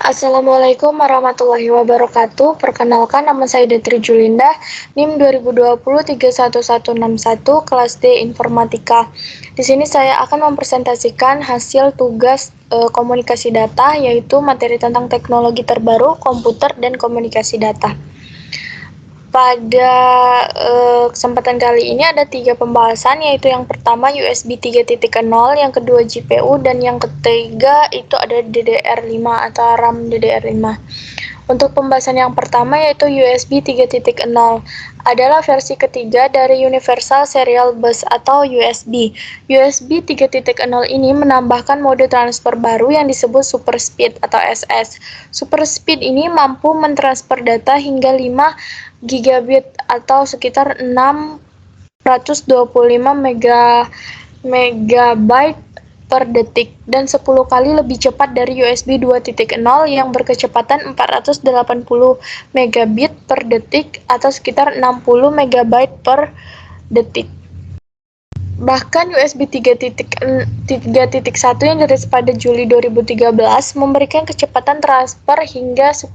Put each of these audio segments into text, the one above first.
Assalamualaikum warahmatullahi wabarakatuh. Perkenalkan, nama saya Detri Julinda, NIM 2020 31161, kelas D Informatika. Di sini saya akan mempresentasikan hasil tugas komunikasi data, yaitu materi tentang teknologi terbaru, komputer, dan komunikasi data. Pada kesempatan kali ini ada 3 pembahasan, yaitu yang pertama USB 3.0, yang kedua GPU, dan yang ketiga itu ada DDR5 atau RAM DDR5. Untuk pembahasan yang pertama yaitu USB 3.0 adalah versi ketiga dari Universal Serial Bus atau USB. USB 3.0 ini menambahkan mode transfer baru yang disebut Super Speed atau SS. Super Speed ini mampu mentransfer data hingga 5 gigabit atau sekitar 625 megabyte per detik dan 10 kali lebih cepat dari USB 2.0 yang berkecepatan 480 megabit per detik atau sekitar 60 megabyte per detik. Bahkan USB 3.1 yang dirilis pada Juli 2013 memberikan kecepatan transfer hingga 10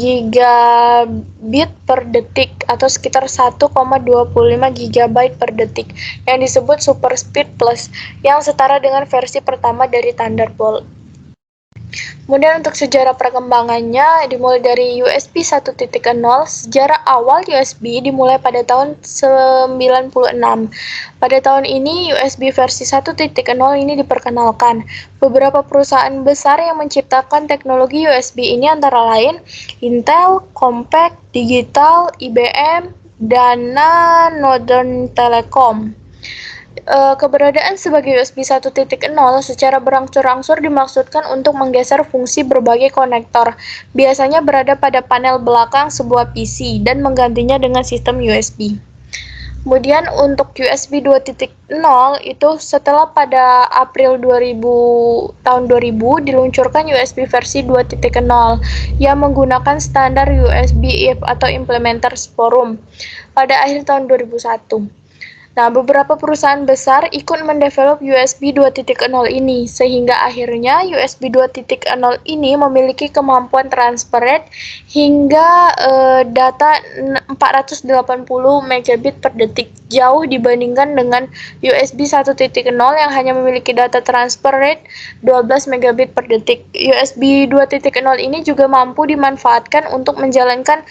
gigabit per detik atau sekitar 1,25 gigabyte per detik yang disebut Super Speed Plus yang setara dengan versi pertama dari Thunderbolt. Kemudian untuk sejarah perkembangannya dimulai dari USB 1.0. Sejarah awal USB dimulai pada tahun 96. Pada tahun ini USB versi 1.0 ini diperkenalkan. Beberapa perusahaan besar yang menciptakan teknologi USB ini antara lain Intel, Compaq, Digital, IBM, dan Northern Telecom. Keberadaan sebagai USB 1.0 secara berangsur-angsur dimaksudkan untuk menggeser fungsi berbagai konektor, biasanya berada pada panel belakang sebuah PC, dan menggantinya dengan sistem USB. Kemudian untuk USB 2.0 itu setelah pada April tahun 2000 diluncurkan USB versi 2.0 yang menggunakan standar USB IF atau Implementers Forum pada akhir tahun 2001. Nah, beberapa perusahaan besar ikut mendevelop USB 2.0 ini, sehingga akhirnya USB 2.0 ini memiliki kemampuan transfer rate hingga data 480 megabit per detik, jauh dibandingkan dengan USB 1.0 yang hanya memiliki data transfer rate 12 megabit per detik. USB 2.0 ini juga mampu dimanfaatkan untuk menjalankan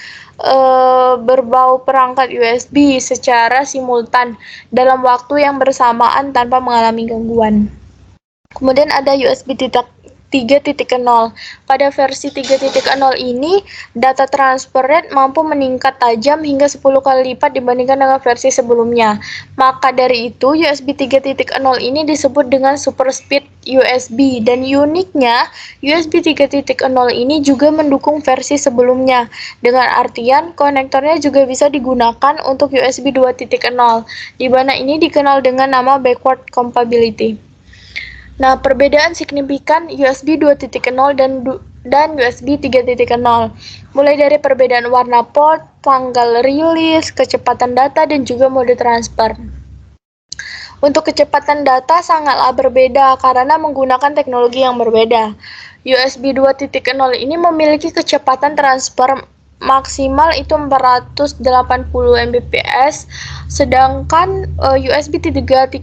berbau perangkat USB secara simultan dalam waktu yang bersamaan tanpa mengalami gangguan. Kemudian ada USB 3.0. Pada versi 3.0 ini, data transfer rate mampu meningkat tajam hingga 10 kali lipat dibandingkan dengan versi sebelumnya. Maka dari itu, USB 3.0 ini disebut dengan Super Speed USB, dan uniknya, USB 3.0 ini juga mendukung versi sebelumnya, dengan artian konektornya juga bisa digunakan untuk USB 2.0, di mana ini dikenal dengan nama backward compatibility. Nah, perbedaan signifikan USB 2.0 dan USB 3.0 mulai dari perbedaan warna port, tanggal rilis, kecepatan data, dan juga mode transfer. Untuk kecepatan data sangatlah berbeda karena menggunakan teknologi yang berbeda. USB 2.0 ini memiliki kecepatan transfer maksimal itu 480 Mbps, sedangkan USB 3.0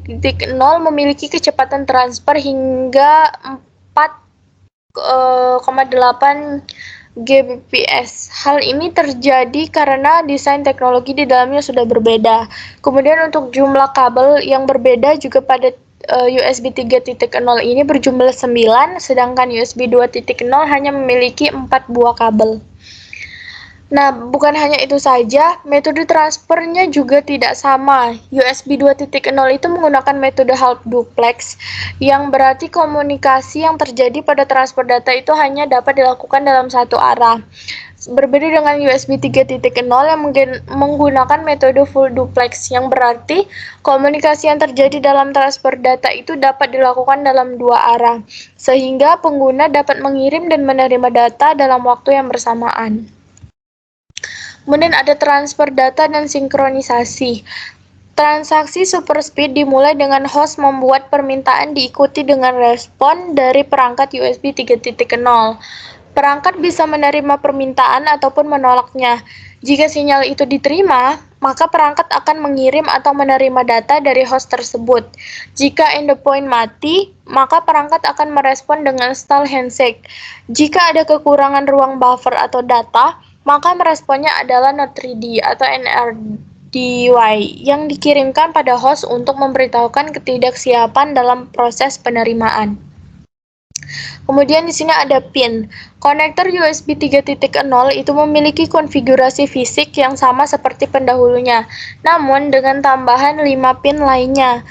memiliki kecepatan transfer hingga 4,8 Gbps. Hal ini terjadi karena desain teknologi di dalamnya sudah berbeda. Kemudian untuk jumlah kabel yang berbeda juga pada USB 3.0 ini berjumlah 9, sedangkan USB 2.0 hanya memiliki 4 buah kabel. Nah, bukan hanya itu saja, metode transfernya juga tidak sama. USB 2.0 itu menggunakan metode half duplex, yang berarti komunikasi yang terjadi pada transfer data itu hanya dapat dilakukan dalam satu arah. Berbeda dengan USB 3.0 yang menggunakan metode full duplex, yang berarti komunikasi yang terjadi dalam transfer data itu dapat dilakukan dalam dua arah, sehingga pengguna dapat mengirim dan menerima data dalam waktu yang bersamaan. Kemudian ada transfer data dan sinkronisasi. Transaksi superspeed dimulai dengan host membuat permintaan diikuti dengan respon dari perangkat USB 3.0. Perangkat bisa menerima permintaan ataupun menolaknya. Jika sinyal itu diterima, maka perangkat akan mengirim atau menerima data dari host tersebut. Jika endpoint mati, maka perangkat akan merespon dengan stall handshake. Jika ada kekurangan ruang buffer atau data, maka meresponnya adalah not ready atau NRDY yang dikirimkan pada host untuk memberitahukan ketidaksiapan dalam proses penerimaan. Kemudian di sini ada pin. Konektor USB 3.0 itu memiliki konfigurasi fisik yang sama seperti pendahulunya, namun dengan tambahan 5 pin lainnya,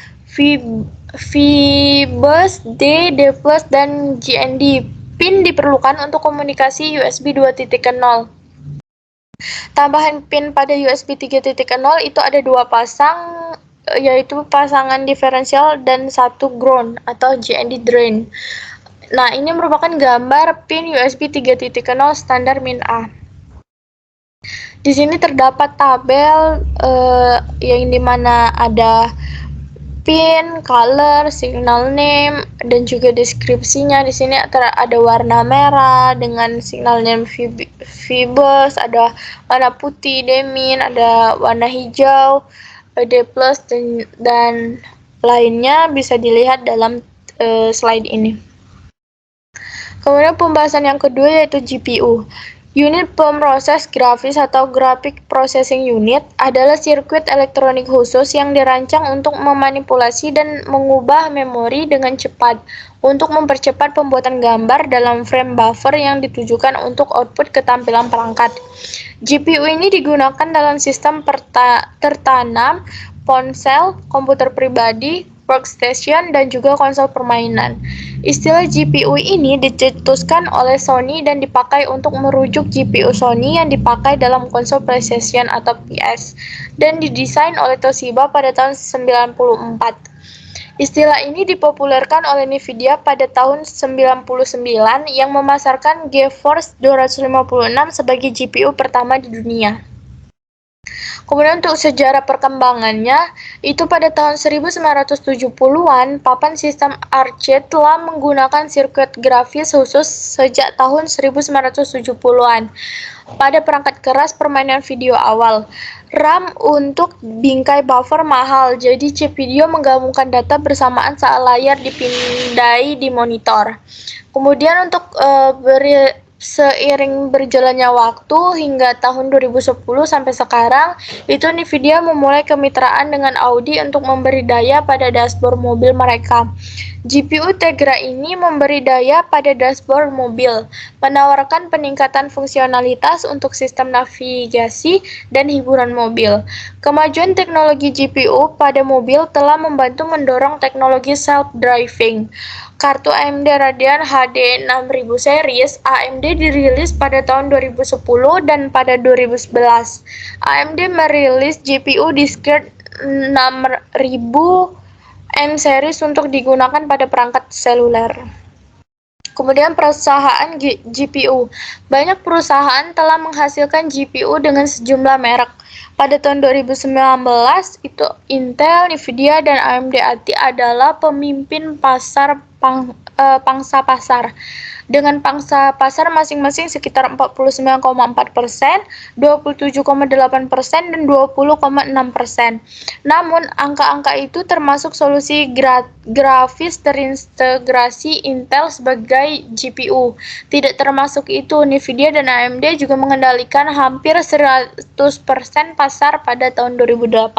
VBus, D, D+, dan GND. Pin diperlukan untuk komunikasi USB 2.0. Tambahan pin pada USB 3.0 itu ada 2 pasang, yaitu pasangan diferensial dan 1 ground atau GND drain. Nah, ini merupakan gambar pin USB 3.0 standar min-A. Di sini terdapat tabel yang dimana ada pin, color, signal name, dan juga deskripsinya. Di sini ada warna merah dengan signal name VBus, ada warna putih demin, ada warna hijau D+, dan lainnya bisa dilihat dalam slide ini. Kemudian pembahasan yang kedua yaitu GPU. Unit pemroses grafis atau Graphic Processing Unit adalah sirkuit elektronik khusus yang dirancang untuk memanipulasi dan mengubah memori dengan cepat untuk mempercepat pembuatan gambar dalam frame buffer yang ditujukan untuk output ketampilan perangkat. GPU ini digunakan dalam sistem tertanam, ponsel, komputer pribadi, workstation, dan juga konsol permainan. Istilah GPU ini dicetuskan oleh Sony dan dipakai untuk merujuk GPU Sony yang dipakai dalam konsol PlayStation atau PS, dan didesain oleh Toshiba pada tahun 1994. Istilah ini dipopulerkan oleh Nvidia pada tahun 1999 yang memasarkan GeForce 256 sebagai GPU pertama di dunia. Kemudian untuk sejarah perkembangannya, itu pada tahun 1970-an, papan sistem arcade telah menggunakan sirkuit grafis khusus sejak tahun 1970-an pada perangkat keras permainan video awal. RAM untuk bingkai buffer mahal, jadi chip video menggabungkan data bersamaan saat layar dipindai di monitor. Kemudian untuk seiring berjalannya waktu hingga tahun 2010 sampai sekarang, itu Nvidia memulai kemitraan dengan Audi untuk memberi daya pada dashboard mobil mereka. GPU Tegra ini memberi daya pada dashboard mobil, menawarkan peningkatan fungsionalitas untuk sistem navigasi dan hiburan mobil. Kemajuan teknologi GPU pada mobil telah membantu mendorong teknologi self-driving. Kartu AMD Radeon HD 6000 series AMD dirilis pada tahun 2010 dan pada 2011. AMD merilis GPU Discrete 6000 M series untuk digunakan pada perangkat seluler. Kemudian perusahaan GPU. Banyak perusahaan telah menghasilkan GPU dengan sejumlah merek. Pada tahun 2019, itu Intel, Nvidia, dan AMD adalah pemimpin pasar pangsa pasar. Dengan pangsa pasar masing-masing sekitar 49,4%, 27,8%, dan 20,6%. Namun, angka-angka itu termasuk solusi grafis terintegrasi Intel sebagai GPU. Tidak termasuk itu, Nvidia dan AMD juga mengendalikan hampir 100% pasar pada tahun 2018.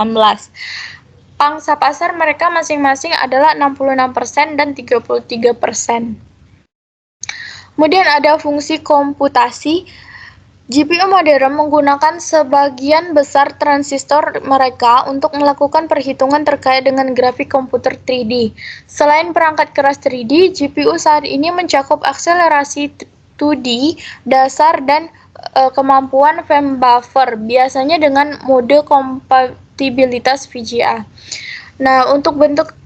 Pangsa pasar mereka masing-masing adalah 66% dan 33%. Kemudian ada fungsi komputasi. GPU modern menggunakan sebagian besar transistor mereka untuk melakukan perhitungan terkait dengan grafik komputer 3D. Selain perangkat keras 3D, GPU saat ini mencakup akselerasi 2D dasar dan kemampuan frame buffer, biasanya dengan mode kompatibilitas VGA. Nah, untuk bentuk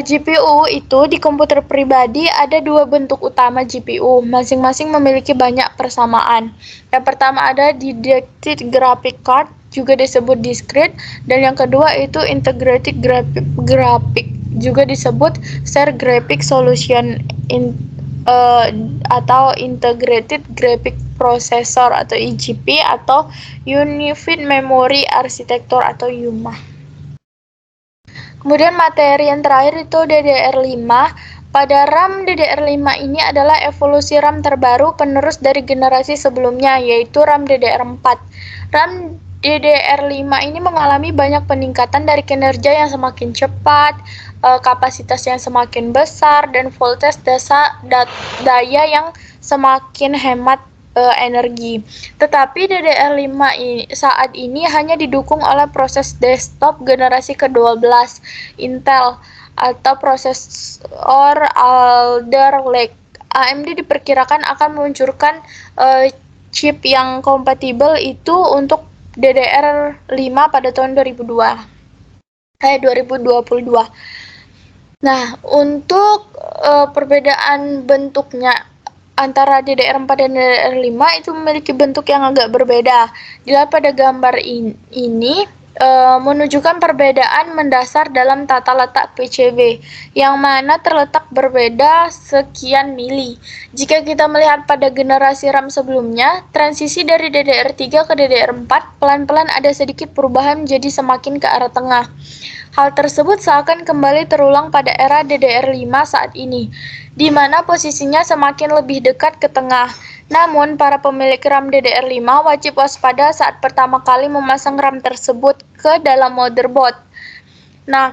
GPU itu di komputer pribadi ada 2 bentuk utama GPU, masing-masing memiliki banyak persamaan. Yang pertama ada Dedicated Graphic Card, juga disebut discrete, dan yang kedua itu integrated graphic, juga disebut share graphic solution atau integrated graphic processor atau IGP, atau Unified Memory Architecture atau UMA. Kemudian materi yang terakhir itu DDR5. Pada RAM DDR5 ini adalah evolusi RAM terbaru penerus dari generasi sebelumnya, yaitu RAM DDR4. RAM DDR5 ini mengalami banyak peningkatan dari kinerja yang semakin cepat, kapasitas yang semakin besar, dan voltage daya yang semakin hemat energi. Tetapi DDR5 saat ini hanya didukung oleh proses desktop generasi ke-12 Intel atau prosesor Alder Lake. AMD diperkirakan akan meluncurkan chip yang kompatibel itu untuk DDR5 pada tahun 2022. Nah, untuk perbedaan bentuknya antara DDR4 dan DDR5 itu memiliki bentuk yang agak berbeda. Dilihat pada gambar ini menunjukkan perbedaan mendasar dalam tata letak PCB, yang mana terletak berbeda sekian mili. Jika kita melihat pada generasi RAM sebelumnya, transisi dari DDR3 ke DDR4 pelan-pelan ada sedikit perubahan menjadi semakin ke arah tengah. Hal tersebut seakan kembali terulang pada era DDR5 saat ini, di mana posisinya semakin lebih dekat ke tengah. Namun, para pemilik RAM DDR5 wajib waspada saat pertama kali memasang RAM tersebut ke dalam motherboard. Nah,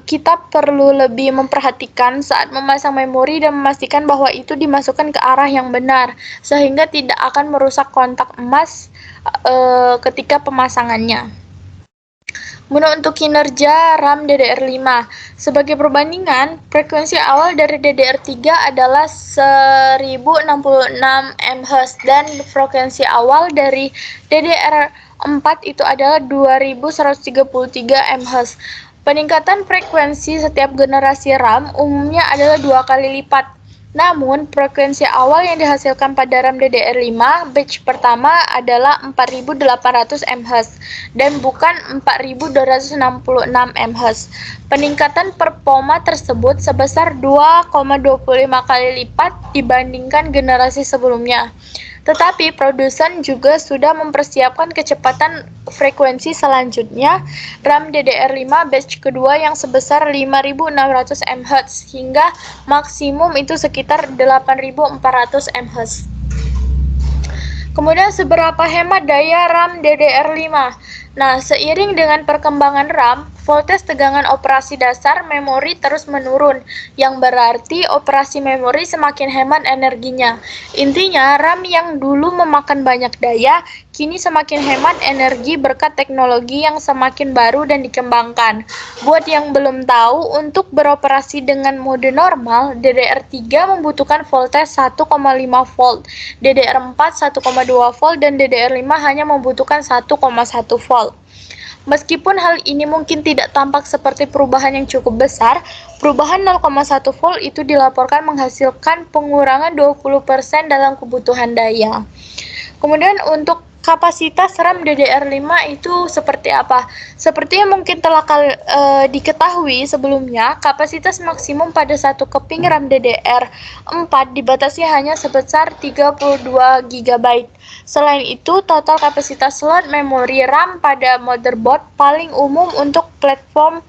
kita perlu lebih memperhatikan saat memasang memori dan memastikan bahwa itu dimasukkan ke arah yang benar, sehingga tidak akan merusak kontak emas ketika pemasangannya. Kemudian untuk kinerja RAM DDR5, sebagai perbandingan, frekuensi awal dari DDR3 adalah 1066 MHz dan frekuensi awal dari DDR4 itu adalah 2133 MHz. Peningkatan frekuensi setiap generasi RAM umumnya adalah 2 kali lipat. Namun, frekuensi awal yang dihasilkan pada RAM DDR5 batch pertama adalah 4800 MHz dan bukan 4266 MHz. Peningkatan performa tersebut sebesar 2,25 kali lipat dibandingkan generasi sebelumnya. Tetapi produsen juga sudah mempersiapkan kecepatan frekuensi selanjutnya RAM DDR5 batch kedua yang sebesar 5600 MHz hingga maksimum itu sekitar 8400 MHz. Kemudian seberapa hemat daya RAM DDR5? Nah, seiring dengan perkembangan RAM, voltage tegangan operasi dasar memori terus menurun, yang berarti operasi memori semakin hemat energinya. Intinya, RAM yang dulu memakan banyak daya, kini semakin hemat energi berkat teknologi yang semakin baru dan dikembangkan. Buat yang belum tahu, untuk beroperasi dengan mode normal, DDR3 membutuhkan voltage 1,5 volt, DDR4 1,2 volt, dan DDR5 hanya membutuhkan 1,1 volt. Meskipun hal ini mungkin tidak tampak seperti perubahan yang cukup besar, perubahan 0,1 volt itu dilaporkan menghasilkan pengurangan 20% dalam kebutuhan daya. Kemudian untuk kapasitas RAM DDR5 itu seperti apa? Seperti yang mungkin telah diketahui sebelumnya, kapasitas maksimum pada satu keping RAM DDR4 dibatasi hanya sebesar 32 GB. Selain itu, total kapasitas slot memori RAM pada motherboard paling umum untuk platform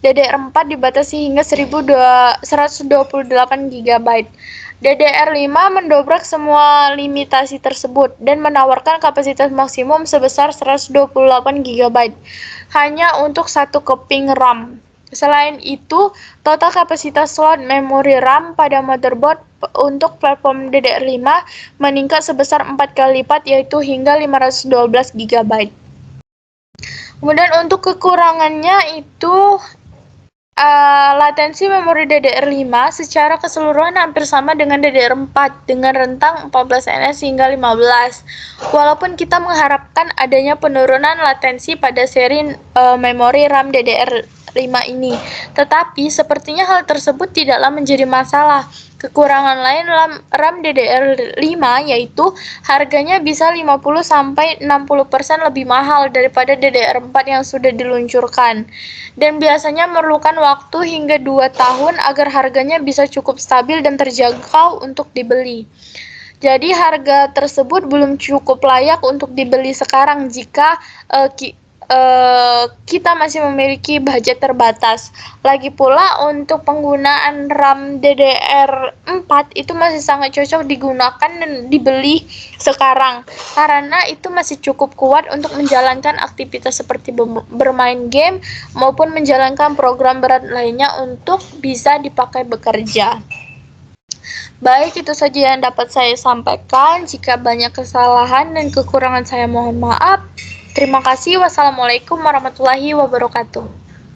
DDR4 dibatasi hingga 128 GB. DDR5 mendobrak semua limitasi tersebut dan menawarkan kapasitas maksimum sebesar 128 GB hanya untuk satu keping RAM. Selain itu, total kapasitas slot memori RAM pada motherboard untuk platform DDR5 meningkat sebesar 4 kali lipat, yaitu hingga 512 GB. Kemudian untuk kekurangannya itu latensi memori DDR5 secara keseluruhan hampir sama dengan DDR4 dengan rentang 14 ns hingga 15. Walaupun kita mengharapkan adanya penurunan latensi pada seri memori RAM DDR5 ini, tetapi sepertinya hal tersebut tidaklah menjadi masalah Kekurangan lain RAM DDR5 yaitu harganya bisa 50-60% lebih mahal daripada DDR4 yang sudah diluncurkan, dan biasanya memerlukan waktu hingga 2 tahun agar harganya bisa cukup stabil dan terjangkau untuk dibeli. Jadi harga tersebut belum cukup layak untuk dibeli sekarang jika kita masih memiliki budget terbatas. Lagi pula untuk penggunaan RAM DDR4 itu masih sangat cocok digunakan dan dibeli sekarang karena itu masih cukup kuat untuk menjalankan aktivitas seperti bermain game maupun menjalankan program berat lainnya untuk bisa dipakai bekerja. Baik, itu saja yang dapat saya sampaikan. Jika banyak kesalahan dan kekurangan saya mohon maaf. Terima kasih. Wassalamualaikum warahmatullahi wabarakatuh.